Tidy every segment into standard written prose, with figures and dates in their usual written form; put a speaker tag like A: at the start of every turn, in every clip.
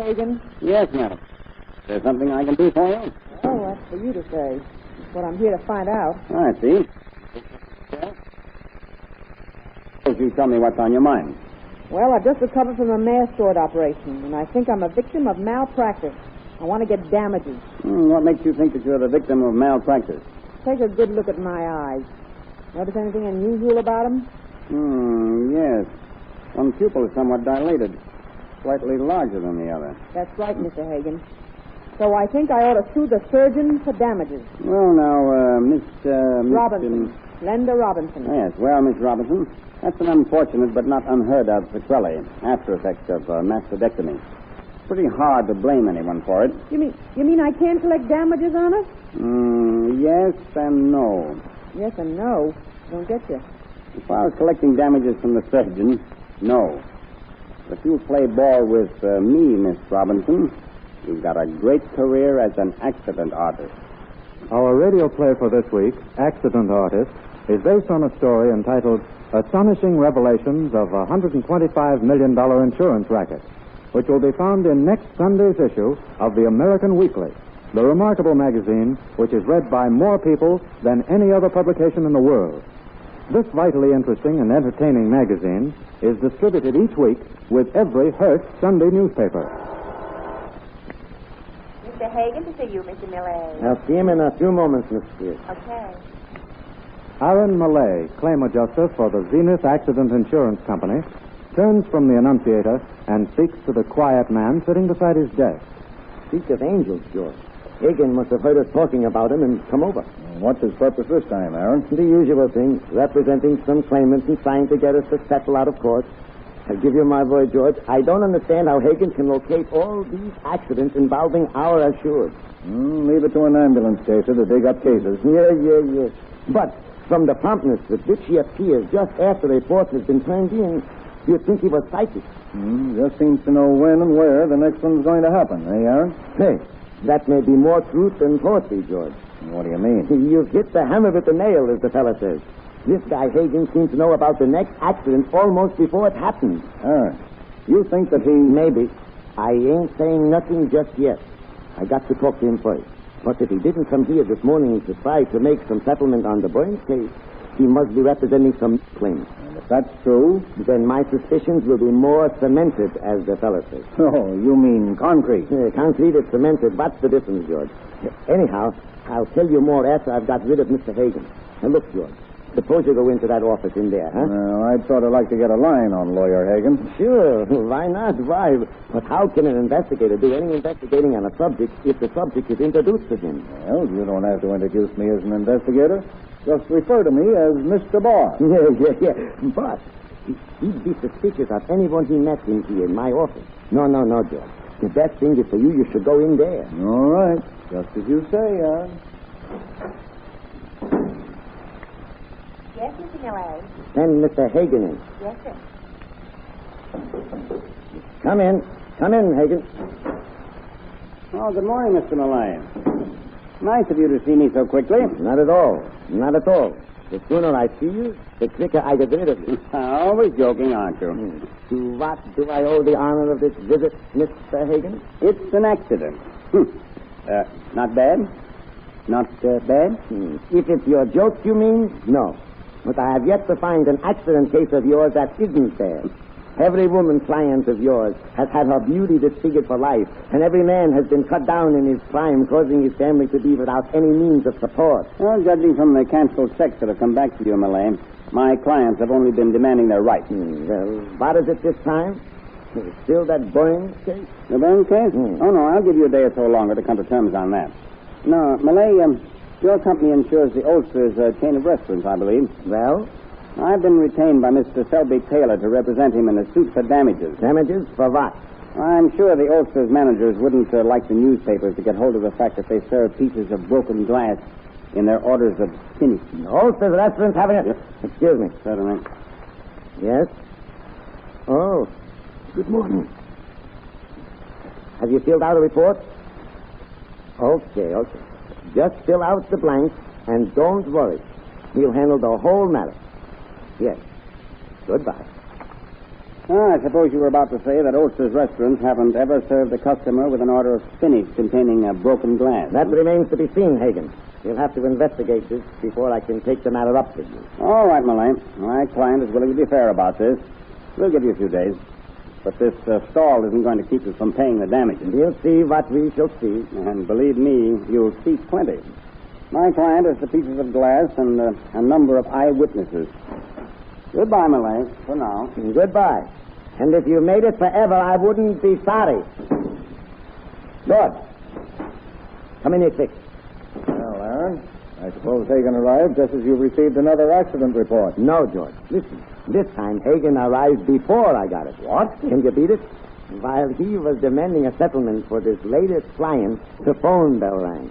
A: Hagen?
B: Yes, madam. Is there something I can do for you?
A: Oh, that's for you to say. That's what I'm here to find out.
B: I see. Suppose you tell me what's on your mind.
A: Well, I've just recovered from a mail sort operation, and I think I'm a victim of malpractice. I want to get damages.
B: What makes you think that you're the victim of malpractice?
A: Take a good look at my eyes. Notice anything unusual about them?
B: Yes. One pupil is somewhat dilated, slightly larger than the other.
A: That's right, Mr. Hagen. So I think I ought to sue the surgeon for damages.
B: Well, now, Miss
A: Robinson. Glenda Robinson.
B: Yes, well, Miss Robinson, that's an unfortunate but not unheard of sequelae, after effects of mastodectomy. Pretty hard to blame anyone for it.
A: You mean I can't collect damages on it?
B: Yes and no.
A: Yes and no. Don't get you.
B: As far as collecting damages from the surgeon, no. If you play ball with me, Miss Robinson, you've got a great career as an accident artist.
C: Our radio play for this week, Accident Artist, is based on a story entitled Astonishing Revelations of a $125 million insurance racket, which will be found in next Sunday's issue of the American Weekly, the remarkable magazine which is read by more people than any other publication in the world. This vitally interesting and entertaining magazine is distributed each week with every Hearst Sunday newspaper.
D: Mr. Hagen, to see you, Mr. Millay.
E: I'll see him in a few moments, Miss Spears.
D: Okay.
C: Aaron Millay, claim adjuster for the Zenith Accident Insurance Company, turns from the annunciator and speaks to the quiet man sitting beside his desk.
E: Speak of angels, George. Hagen must have heard us talking about him and come over.
B: What's his purpose this time, Aaron?
E: The usual thing, representing some claimants and trying to get us to settle out of court. I'll give you my word, George. I don't understand how Hagen can locate all these accidents involving our assured.
B: Leave it to an ambulance chaser to dig up cases.
E: Yeah. But from the promptness with which he appears just after the report has been turned in, you'd think he was psychic.
B: Just seems to know when and where the next one's going to happen, eh, Aaron?
E: Hey, that may be more truth than poetry, George.
B: What do you mean?
E: You've hit the hammer with the nail, as the fella says. This guy Hagen seems to know about the next accident almost before it happens.
B: Aaron, you think that he...
E: Maybe. I ain't saying nothing just yet. I got to talk to him first. But if he didn't come here this morning to try to make some settlement on the Burns case, he must be representing some claim.
B: And if that's true...
E: Then my suspicions will be more cemented, as the fella says.
B: Oh, you mean concrete?
E: Concrete is cemented. What's the difference, George? Anyhow, I'll tell you more after I've got rid of Mr. Hagen. Now, look, George. Suppose you go into that office in there, huh?
B: Well, I'd sort of like to get a line on Lawyer Hagen.
E: Sure. Why not? Why? But how can an investigator do any investigating on a subject if the subject is introduced to him?
B: Well, you don't have to introduce me as an investigator. Just refer to me as Mr. Barr.
E: Yeah. But he'd be suspicious of anyone he met in here in my office. No, George. The best thing is for you should go in there.
B: All right. Just as you say, Aaron.
D: Yes, Mr. Millay.
E: Send Mr. Hagen in.
D: Yes, sir.
E: Come in, Hagen.
B: Oh, good morning, Mr. Millay. Nice of you to see me so quickly.
E: Not at all. The sooner I see you, the quicker I get rid of you.
B: Always joking, aren't you?
E: To what do I owe the honor of this visit, Mr. Hagen?
B: It's an accident. Not bad? Not bad?
E: If it's your joke, you mean? No. But I have yet to find an accident case of yours that isn't bad. Every woman client of yours has had her beauty disfigured for life, and every man has been cut down in his prime, causing his family to be without any means of support.
B: Well, judging from the canceled checks that have come back to you, Millay, my clients have only been demanding their rights.
E: Well, what is it this time? Still that Burns case?
B: The Burns case? Oh, no, I'll give you a day or so longer to come to terms on that. No, Millay, your company insures the Ulster's chain of restaurants, I believe.
E: Well?
B: I've been retained by Mr. Selby Taylor to represent him in a suit for damages.
E: Damages for what?
B: I'm sure the Ulster's managers wouldn't like the newspapers to get hold of the fact that they serve pieces of broken glass in their orders of spinach.
E: Ulster's restaurant having a...
B: Yes.
E: Excuse me.
B: Certainly.
E: Yes? Oh, good morning. Have you filled out a report? Okay. Just fill out the blanks and don't worry. We'll handle the whole matter. Yes. Goodbye.
B: I suppose you were about to say that Oster's restaurants haven't ever served a customer with an order of spinach containing a broken glass.
E: That remains to be seen, Hagen. You'll have to investigate this before I can take the matter up with you.
B: All right, Malay. My client is willing to be fair about this. We'll give you a few days. But this stall isn't going to keep us from paying the damages.
E: We'll see what we shall see.
B: And believe me, you'll see plenty. My client has the pieces of glass and a number of eyewitnesses. Goodbye, Malay, for now.
E: Goodbye. And if you made it forever, I wouldn't be sorry. Good. Come in here quick.
C: Well, Aaron, I suppose Hagen arrived just as you received another accident report.
E: No, George. Listen. This time, Hagen arrived before I got it.
C: What?
E: Can you beat it? While he was demanding a settlement for this latest client, the phone bell rang.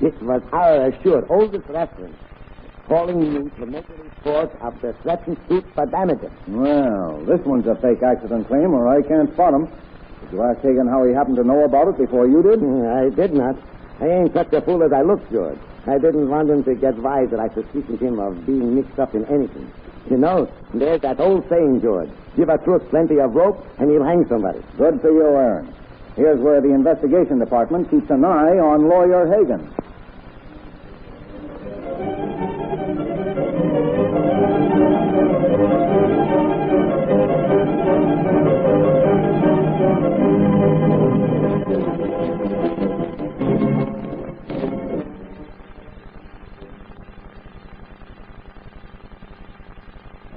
E: It was our assured oldest restaurant calling me to make a report of the threatened suit for damages.
C: Well, this one's a fake accident claim, or I can't spot him. Did you ask Hagen how he happened to know about it before you did?
E: I did not. I ain't such a fool as I look, George. I didn't want him to get wise that I suspicioned him of being mixed up in anything. You know, there's that old saying, George. Give a crook plenty of rope, and he'll hang somebody.
C: Good for you, Aaron. Here's where the investigation department keeps an eye on Lawyer Hagen.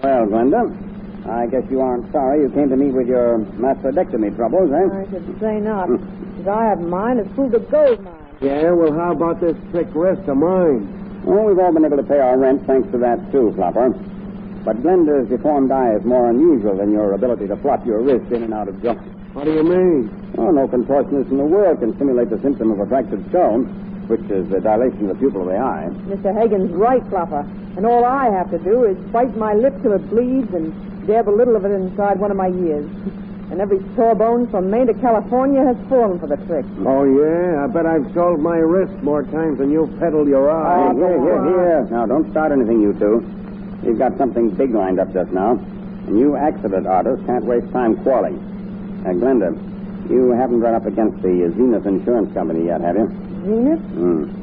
B: Well, Glenda, I guess you aren't sorry you came to me with your mastodectomy troubles, eh?
A: I should say not. Because I have mine. It's proved a gold mine.
E: Yeah, well, how about this trick wrist of mine?
B: Well, we've all been able to pay our rent thanks to that, too, Flopper. But Glenda's deformed eye is more unusual than your ability to flop your wrist in and out of joints.
E: What do you mean?
B: Oh, no contortionist in the world can simulate the symptom of a fractured stone, which is the dilation of the pupil of the eye.
A: Mr. Hagen's right, Flopper. And all I have to do is bite my lip till it bleeds and dab a little of it inside one of my ears. And every sawbone from Maine to California has fallen for the trick.
E: Oh, yeah? I bet I've sold my wrist more times than you've peddled your eye.
B: Here. Now, don't start anything, you two. You've got something big lined up just now. And you accident artists can't waste time quarreling. Glenda, you haven't run up against the Zenith Insurance Company yet, have you?
A: Zenith?
B: Hmm.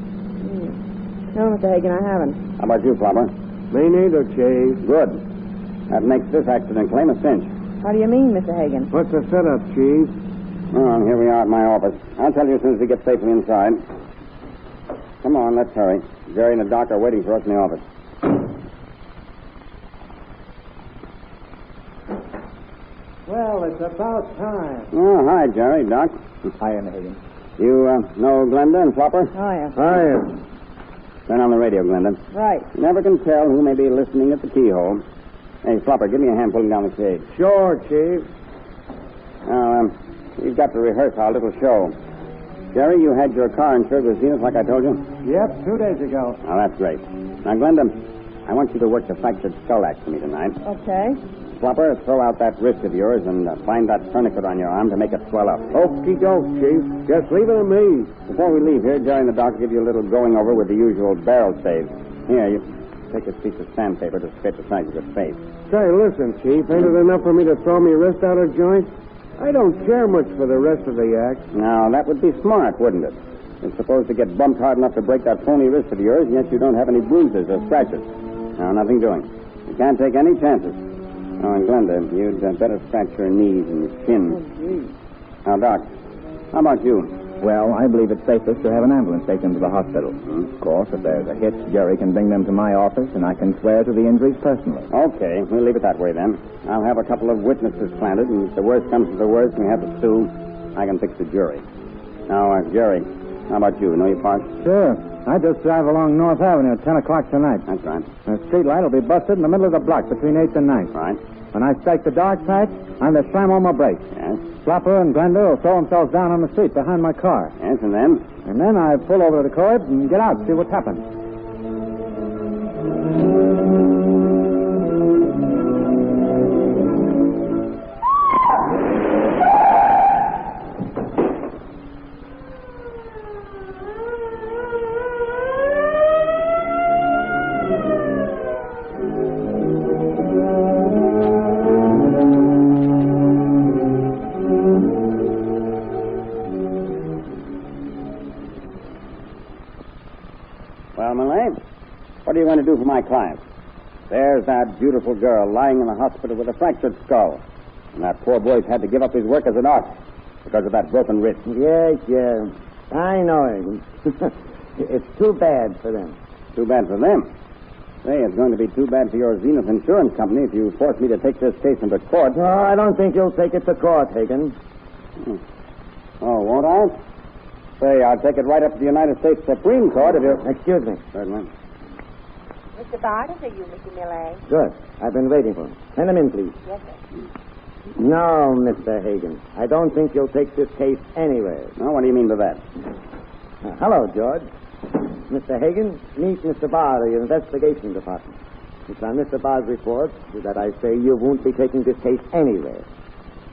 A: No, Mr. Hagen, I haven't.
B: How about you, Flopper?
E: Me neither, Chief.
B: Good. That makes this accident claim a cinch.
A: How do you mean, Mr. Hagen?
E: What's the setup, Chief?
B: Well, here we are at my office. I'll tell you as soon as we get safely inside. Come on, let's hurry. Jerry and the doc are waiting for us in the office.
E: Well, it's about time.
B: Oh, hi, Jerry, Doc.
C: Hi, Hagen.
B: You know Glenda and Flopper?
A: Oh, yeah.
E: Hiya.
B: Turn on the radio, Glenda.
A: Right.
B: You never can tell who may be listening at the keyhole. Hey, Flopper, give me a hand pulling down the shade.
E: Sure, Chief.
B: Now, we've got to rehearse our little show. Jerry, you had your car insured with Zenith like I told you?
C: Yep, 2 days ago.
B: Oh, that's great. Now, Glenda, I want you to work the fractured skull act for me tonight.
A: Okay.
B: Flopper, throw out that wrist of yours and find that tourniquet on your arm to make it swell up.
E: Okie doke, Chief. Just leave it to me.
B: Before we leave here, Jerry and the doc will give you a little going over with the usual barrel saves. Here, you take this piece of sandpaper to scrape the sides of your face.
E: Say, listen, Chief. Ain't it enough for me to throw me wrist out of joint? I don't care much for the rest of the act.
B: Now, that would be smart, wouldn't it? You're supposed to get bumped hard enough to break that phony wrist of yours, and yet you don't have any bruises or scratches. Now, nothing doing. You can't take any chances. Oh, and Glenda, you'd better scratch your knees and your chin.
A: Oh, gee.
B: Now, Doc, how about you?
C: Well, I believe it's safest to have an ambulance taken to the hospital. Of course, if there's a hitch, Jerry can bring them to my office, and I can swear to the injuries personally.
B: Okay, we'll leave it that way then. I'll have a couple of witnesses planted, and if the worst comes to the worst and we have to sue, I can fix the jury. Now, Jerry, how about you? Know your part?
C: Sure. I just drive along North Avenue at 10 o'clock tonight.
B: That's right.
C: The street light will be busted in the middle of the block between 8th and 9th.
B: Right.
C: When I strike the dark patch, I'm to slam on my brakes.
B: Yes.
C: Flopper and Glenda will throw themselves down on the street behind my car.
B: Yes, and then?
C: And then I pull over to the curb and get out, see what's happened.
B: Millay. What are you going to do for my client? There's that beautiful girl lying in the hospital with a fractured skull. And that poor boy's had to give up his work as an artist because of that broken wrist.
E: Yes, yes. I know it. It's too bad for them.
B: Too bad for them. Say, it's going to be too bad for your Zenith Insurance Company if you force me to take this case into court.
E: No, I don't think you'll take it to court, Hagen.
B: Oh, won't I? Say, I'll take it right up to the United States Supreme Court if you...
E: Excuse me.
B: Certainly.
D: Mr. Bard, is it you, Mr. Millay?
E: Good. I've been waiting for him. Send him in, please.
D: Yes, sir.
E: No, Mr. Hagen. I don't think you'll take this case anywhere.
B: Now, what do you mean by that?
E: Hello, George. Mr. Hagen, meet Mr. Barr of the investigation department. It's on Mr. Barr's report that I say you won't be taking this case anywhere.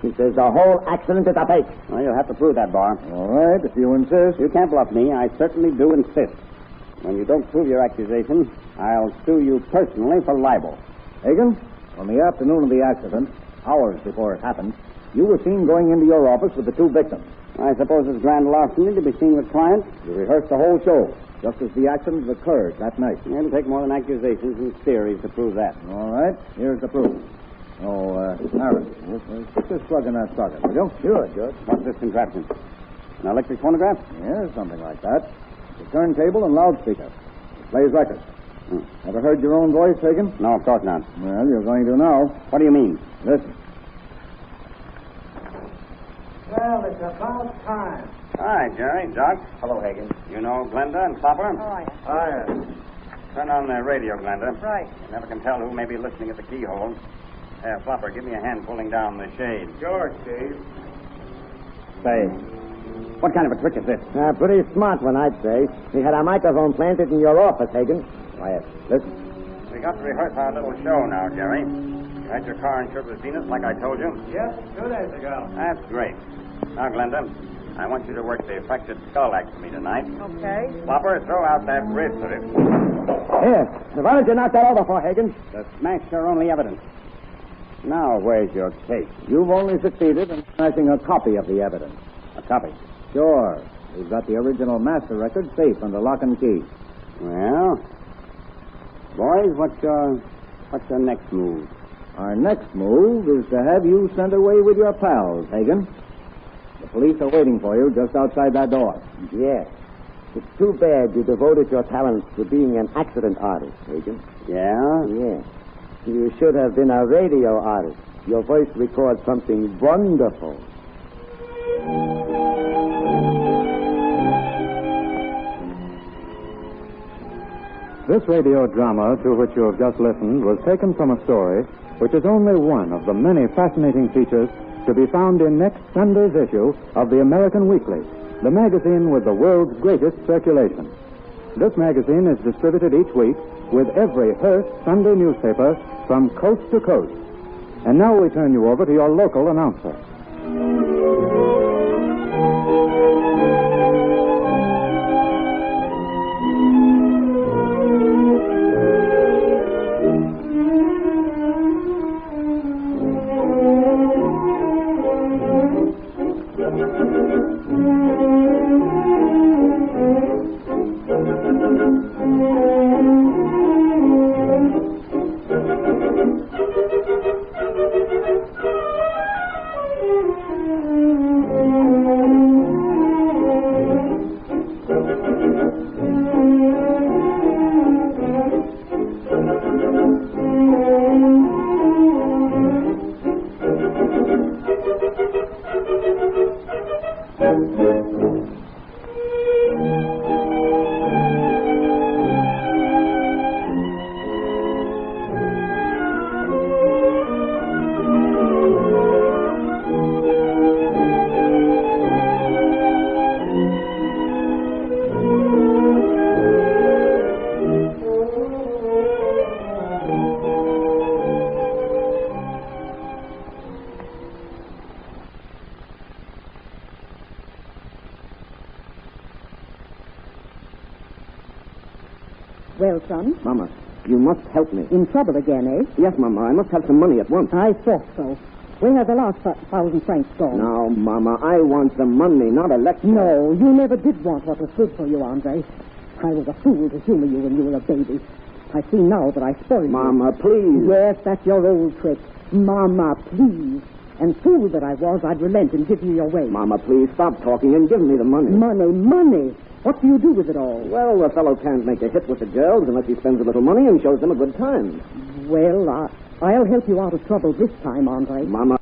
E: He says the whole accident is a fake.
B: Well, you'll have to prove that, Barr.
C: All right, if you insist.
B: You can't bluff me. I certainly do insist. When you don't prove your accusation, I'll sue you personally for libel.
C: Hagen, on the afternoon of the accident, hours before it happened, you were seen going into your office with the two victims.
B: I suppose it's grand larceny to be seen with clients.
C: You rehearsed the whole show, just as the accident occurred that night.
B: It'll take more than accusations and theories to prove that.
C: All right, here's the proof. Oh, Aaron, put this plug in that socket, will you?
E: Sure, George.
B: What's this contraption? An electric phonograph?
C: Yeah, something like that. It's a turntable and loudspeaker. It plays records. Ever heard your own voice, Hagen?
B: No, of course not.
C: Well, you're going to now.
B: What do you mean?
C: Listen.
F: Well, it's about time.
B: Hi, Jerry. Doc. Hello, Hagen. You know Glenda and Flopper? Turn on the radio, Glenda.
A: Right.
B: You never can tell who may be listening at the keyhole. Flopper, give me a hand pulling down the shade.
F: Sure, Steve.
B: Say, what kind of a trick is this?
E: Pretty smart one, I'd say. We had a microphone planted in your office, Hagen.
B: Quiet.
E: Listen.
B: We got to rehearse our little show now, Jerry. You had your car insured with Zenith, like I told you?
F: Yes, 2 days ago.
B: That's great. Now, Glenda, I want you to work the fractured skull act for me tonight.
A: Okay.
B: Flopper, throw out that wrist of it.
E: Here. Why did you knock that over for, Hagen?
B: To smash your only evidence. Now, where's your case?
C: You've only succeeded in smashing a copy of the evidence.
B: A copy.
C: Sure. We've got the original master record safe under lock and key.
B: Well, boys, what's your next move?
C: Our next move is to have you sent away with your pals, Hagen. The police are waiting for you just outside that door.
E: Yes. It's too bad you devoted your talents to being an accident artist, Hagen.
B: Yeah?
E: Yes. You should have been a radio artist. Your voice records something wonderful.
C: This radio drama to which you have just listened was taken from a story which is only one of the many fascinating features to be found in next Sunday's issue of the American Weekly, the magazine with the world's greatest circulation. This magazine is distributed each week with every Hearst Sunday newspaper from coast to coast. And now we turn you over to your local announcer.
A: Well, son,
E: Mama, you must help me.
A: in trouble again, eh?
E: Yes, Mama, I must have some money at once.
A: I thought so. Where have the last 1,000 francs gone?
E: Now, Mama, I want some money, not a lecture.
A: No, you never did want what was good for you, Andre.
G: I was a fool to humor you when you were a baby. I see now that I spoiled you.
E: Mama, please.
G: Yes, that's your old trick. Mama, please. And fool that I was, I'd relent and give you your way.
E: Mama, please stop talking and give me the money.
G: Money. What do you do with it all?
E: Well, a fellow can't make a hit with the girls unless he spends a little money and shows them a good time.
G: Well, I'll help you out of trouble this time, Andre.
E: Mama,